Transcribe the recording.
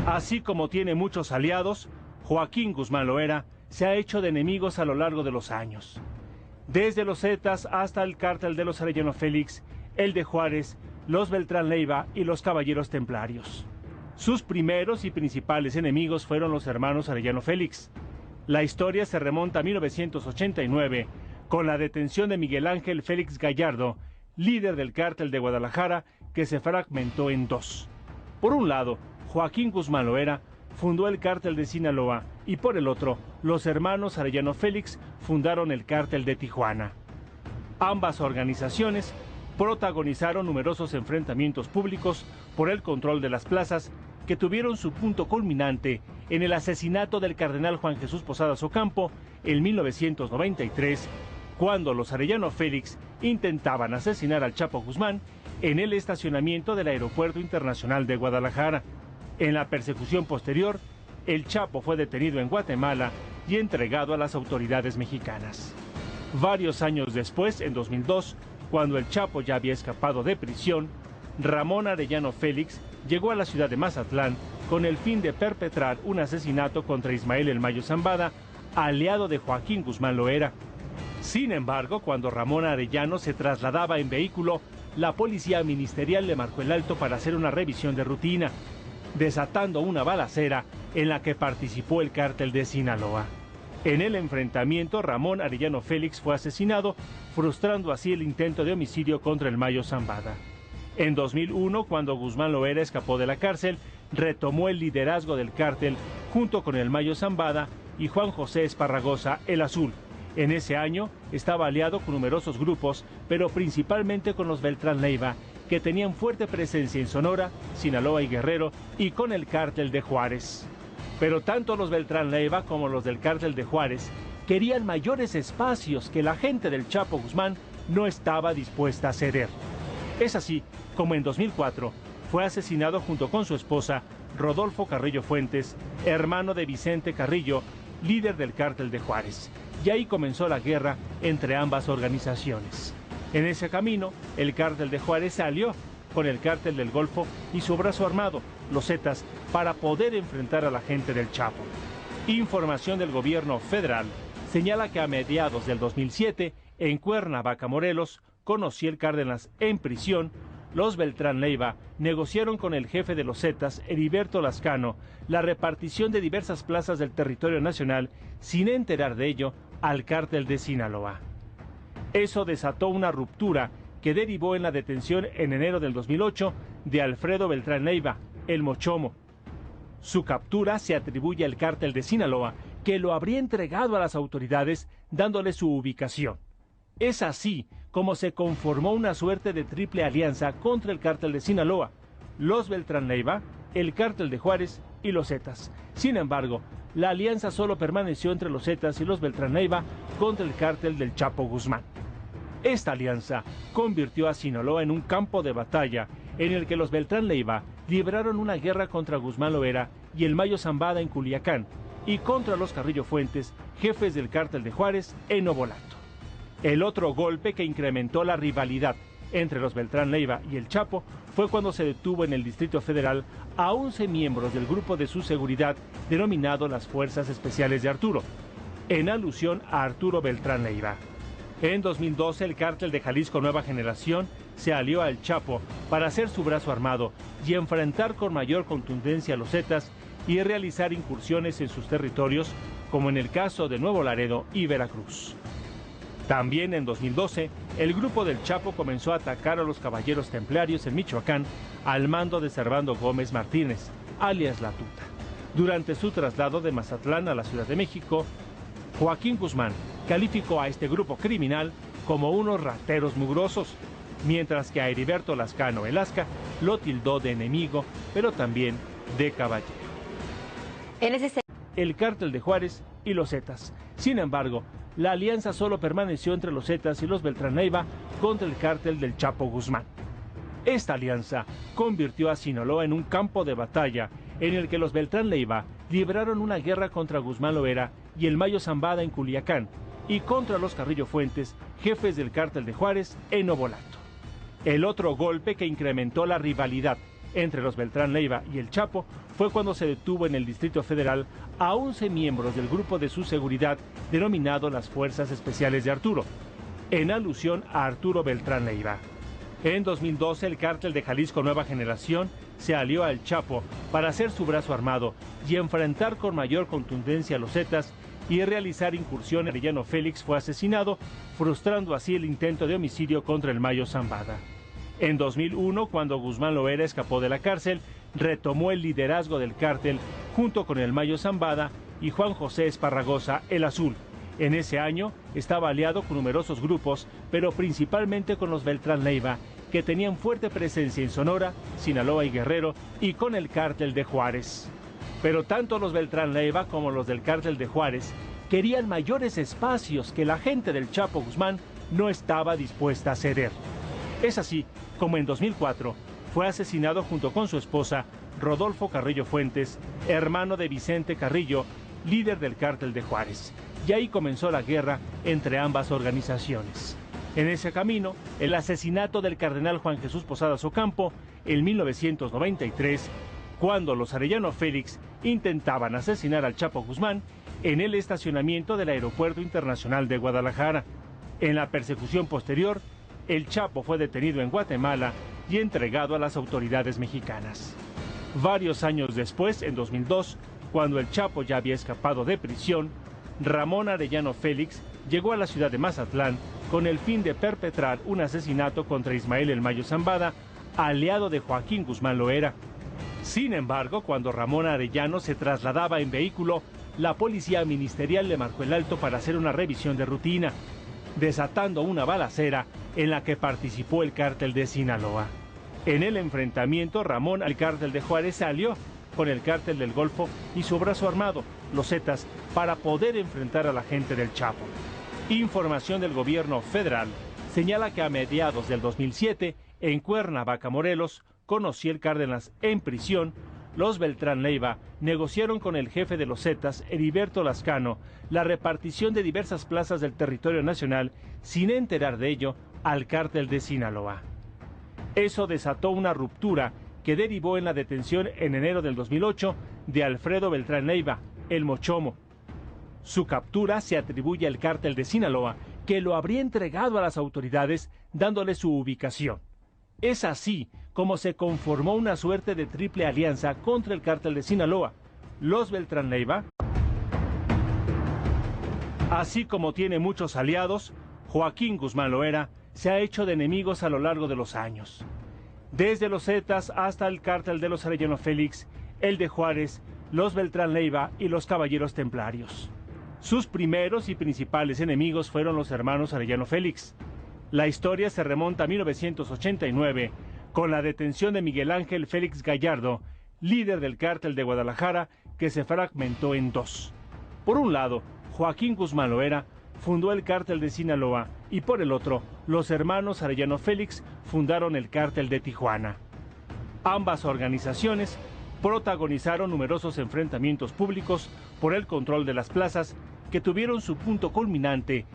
Así como tiene muchos aliados, Joaquín Guzmán Loera se ha hecho de enemigos a lo largo de los años. Desde los Zetas hasta el cártel de los Arellano Félix, el de Juárez, los Beltrán Leiva y los Caballeros Templarios. Sus primeros y principales enemigos fueron los hermanos Arellano Félix. La historia se remonta a 1989, con la detención de Miguel Ángel Félix Gallardo, líder del cártel de Guadalajara, que se fragmentó en dos. Por un lado, Joaquín Guzmán Loera fundó el cártel de Sinaloa y por el otro, los hermanos Arellano Félix fundaron el cártel de Tijuana. Ambas organizaciones protagonizaron numerosos enfrentamientos públicos por el control de las plazas que tuvieron su punto culminante en el asesinato del cardenal Juan Jesús Posadas Ocampo en 1993, cuando los Arellano Félix intentaban asesinar al Chapo Guzmán en el estacionamiento del Aeropuerto Internacional de Guadalajara. En la persecución posterior, el Chapo fue detenido en Guatemala y entregado a las autoridades mexicanas. Varios años después, en 2002, cuando el Chapo ya había escapado de prisión, Ramón Arellano Félix llegó a la ciudad de Mazatlán con el fin de perpetrar un asesinato contra Ismael El Mayo Zambada, aliado de Joaquín Guzmán Loera. Sin embargo, cuando Ramón Arellano se trasladaba en vehículo, la policía ministerial le marcó el alto para hacer una revisión de rutina, desatando una balacera en la que participó el cártel de Sinaloa. En el enfrentamiento, Ramón Arellano Félix fue asesinado, frustrando así el intento de homicidio contra El Mayo Zambada. En 2001, cuando Guzmán Loera escapó de la cárcel, retomó el liderazgo del cártel junto con El Mayo Zambada y Juan José Esparragosa, El Azul. En ese año estaba aliado con numerosos grupos, pero principalmente con los Beltrán Leiva, que tenían fuerte presencia en Sonora, Sinaloa y Guerrero, y con el cártel de Juárez. Pero tanto los Beltrán Leiva como los del cártel de Juárez querían mayores espacios que la gente del Chapo Guzmán no estaba dispuesta a ceder. Es así como en 2004 fue asesinado junto con su esposa, Rodolfo Carrillo Fuentes, hermano de Vicente Carrillo, líder del cártel de Juárez. Y ahí comenzó la guerra entre ambas organizaciones. En ese camino, el cártel de Juárez se alió con el cártel del Golfo y su brazo armado, los Zetas, para poder enfrentar a la gente del Chapo. Información del gobierno federal señala que a mediados del 2007, en Cuernavaca, Morelos, con Ociel Cárdenas en prisión, los Beltrán Leiva negociaron con el jefe de los Zetas, Heriberto Lascano, la repartición de diversas plazas del territorio nacional sin enterar de ello al cártel de Sinaloa. Eso desató una ruptura que derivó en la detención en enero del 2008 de Alfredo Beltrán Leiva, el Mochomo. Su captura se atribuye al cártel de Sinaloa, que lo habría entregado a las autoridades dándole su ubicación. Es así como se conformó una suerte de triple alianza contra el cártel de Sinaloa, los Beltrán Leiva, el cártel de Juárez y los Zetas. Sin embargo, la alianza solo permaneció entre los Zetas y los Beltrán Leiva contra el cártel del Chapo Guzmán. Esta alianza convirtió a Sinaloa en un campo de batalla en el que los Beltrán Leiva libraron una guerra contra Guzmán Loera y El Mayo Zambada en Culiacán y contra los Carrillo Fuentes, jefes del cártel de Juárez, en Novolato. El otro golpe que incrementó la rivalidad entre los Beltrán Leiva y el Chapo fue cuando se detuvo en el Distrito Federal a 11 miembros del grupo de su seguridad denominado las Fuerzas Especiales de Arturo, en alusión a Arturo Beltrán Leiva. En 2012, el cártel de Jalisco Nueva Generación se alió al Chapo para hacer su brazo armado y enfrentar con mayor contundencia a los Zetas y realizar incursiones en sus territorios, como en el caso de Nuevo Laredo y Veracruz. También en 2012, el grupo del Chapo comenzó a atacar a los Caballeros Templarios en Michoacán al mando de Servando Gómez Martínez, alias La Tuta. Durante su traslado de Mazatlán a la Ciudad de México, Joaquín Guzmán calificó a este grupo criminal como unos rateros mugrosos, mientras que a Heriberto Lascano Velasca lo tildó de enemigo, pero también de caballero. El cártel de Juárez y los Zetas. Sin embargo, la alianza solo permaneció entre los Zetas y los Beltrán Leiva contra el cártel del Chapo Guzmán. Esta alianza convirtió a Sinaloa en un campo de batalla en el que los Beltrán Leiva libraron una guerra contra Guzmán Loera y El Mayo Zambada en Culiacán y contra los Carrillo Fuentes, jefes del cártel de Juárez, en Novolato. El otro golpe que incrementó la rivalidad entre los Beltrán Leiva y el Chapo fue cuando se detuvo en el Distrito Federal a 11 miembros del grupo de su seguridad denominado las Fuerzas Especiales de Arturo, en alusión a Arturo Beltrán Leiva. En 2012, el cártel de Jalisco Nueva Generación se alió al Chapo para hacer su brazo armado y enfrentar con mayor contundencia a los Zetas y realizar incursiones. Arellano Félix fue asesinado, frustrando así el intento de homicidio contra el Mayo Zambada. En 2001, cuando Guzmán Loera escapó de la cárcel, retomó el liderazgo del cártel junto con el Mayo Zambada y Juan José Esparragosa, el Azul. En ese año estaba aliado con numerosos grupos, pero principalmente con los Beltrán Leiva, que tenían fuerte presencia en Sonora, Sinaloa y Guerrero, y con el cártel de Juárez. Pero tanto los Beltrán Leiva como los del cártel de Juárez querían mayores espacios que la gente del Chapo Guzmán no estaba dispuesta a ceder. Es así como en 2004 fue asesinado junto con su esposa, Rodolfo Carrillo Fuentes, hermano de Vicente Carrillo, líder del cártel de Juárez. Y ahí comenzó la guerra entre ambas organizaciones. En ese camino, el asesinato del cardenal Juan Jesús Posadas Ocampo en 1993, cuando los Arellano Félix intentaban asesinar al Chapo Guzmán en el estacionamiento del Aeropuerto Internacional de Guadalajara. En la persecución posterior, el Chapo fue detenido en Guatemala y entregado a las autoridades mexicanas. Varios años después, en 2002, cuando el Chapo ya había escapado de prisión, Ramón Arellano Félix llegó a la ciudad de Mazatlán con el fin de perpetrar un asesinato contra Ismael El Mayo Zambada, aliado de Joaquín Guzmán Loera. Sin embargo, cuando Ramón Arellano se trasladaba en vehículo, la policía ministerial le marcó el alto para hacer una revisión de rutina, desatando una balacera en la que participó el cártel de Sinaloa. En el enfrentamiento, Ramón al cártel de Juárez se alió con el cártel del Golfo y su brazo armado, los Zetas, para poder enfrentar a la gente del Chapo. Información del gobierno federal señala que a mediados del 2007, en Cuernavaca, Morelos, con Ociel Cárdenas en prisión, los Beltrán Leiva negociaron con el jefe de los Zetas, Heriberto Lascano, la repartición de diversas plazas del territorio nacional sin enterar de ello al cártel de Sinaloa. Eso desató una ruptura que derivó en la detención en enero del 2008 de Alfredo Beltrán Leiva, el Mochomo. Su captura se atribuye al cártel de Sinaloa, que lo habría entregado a las autoridades dándole su ubicación. Es así como se conformó una suerte de triple alianza contra el cártel de Sinaloa, los Beltrán Leiva, así como tiene muchos aliados. Joaquín Guzmán Loera se ha hecho de enemigos a lo largo de los años. Desde los Zetas hasta el cártel de los Arellano Félix, el de Juárez, los Beltrán Leiva y los Caballeros Templarios. Sus primeros y principales enemigos fueron los hermanos Arellano Félix. La historia se remonta a 1989, con la detención de Miguel Ángel Félix Gallardo, líder del cártel de Guadalajara, que se fragmentó en dos. Por un lado, Joaquín Guzmán Loera fundó el cártel de Sinaloa y por el otro, los hermanos Arellano Félix fundaron el cártel de Tijuana. Ambas organizaciones protagonizaron numerosos enfrentamientos públicos por el control de las plazas que tuvieron su punto culminante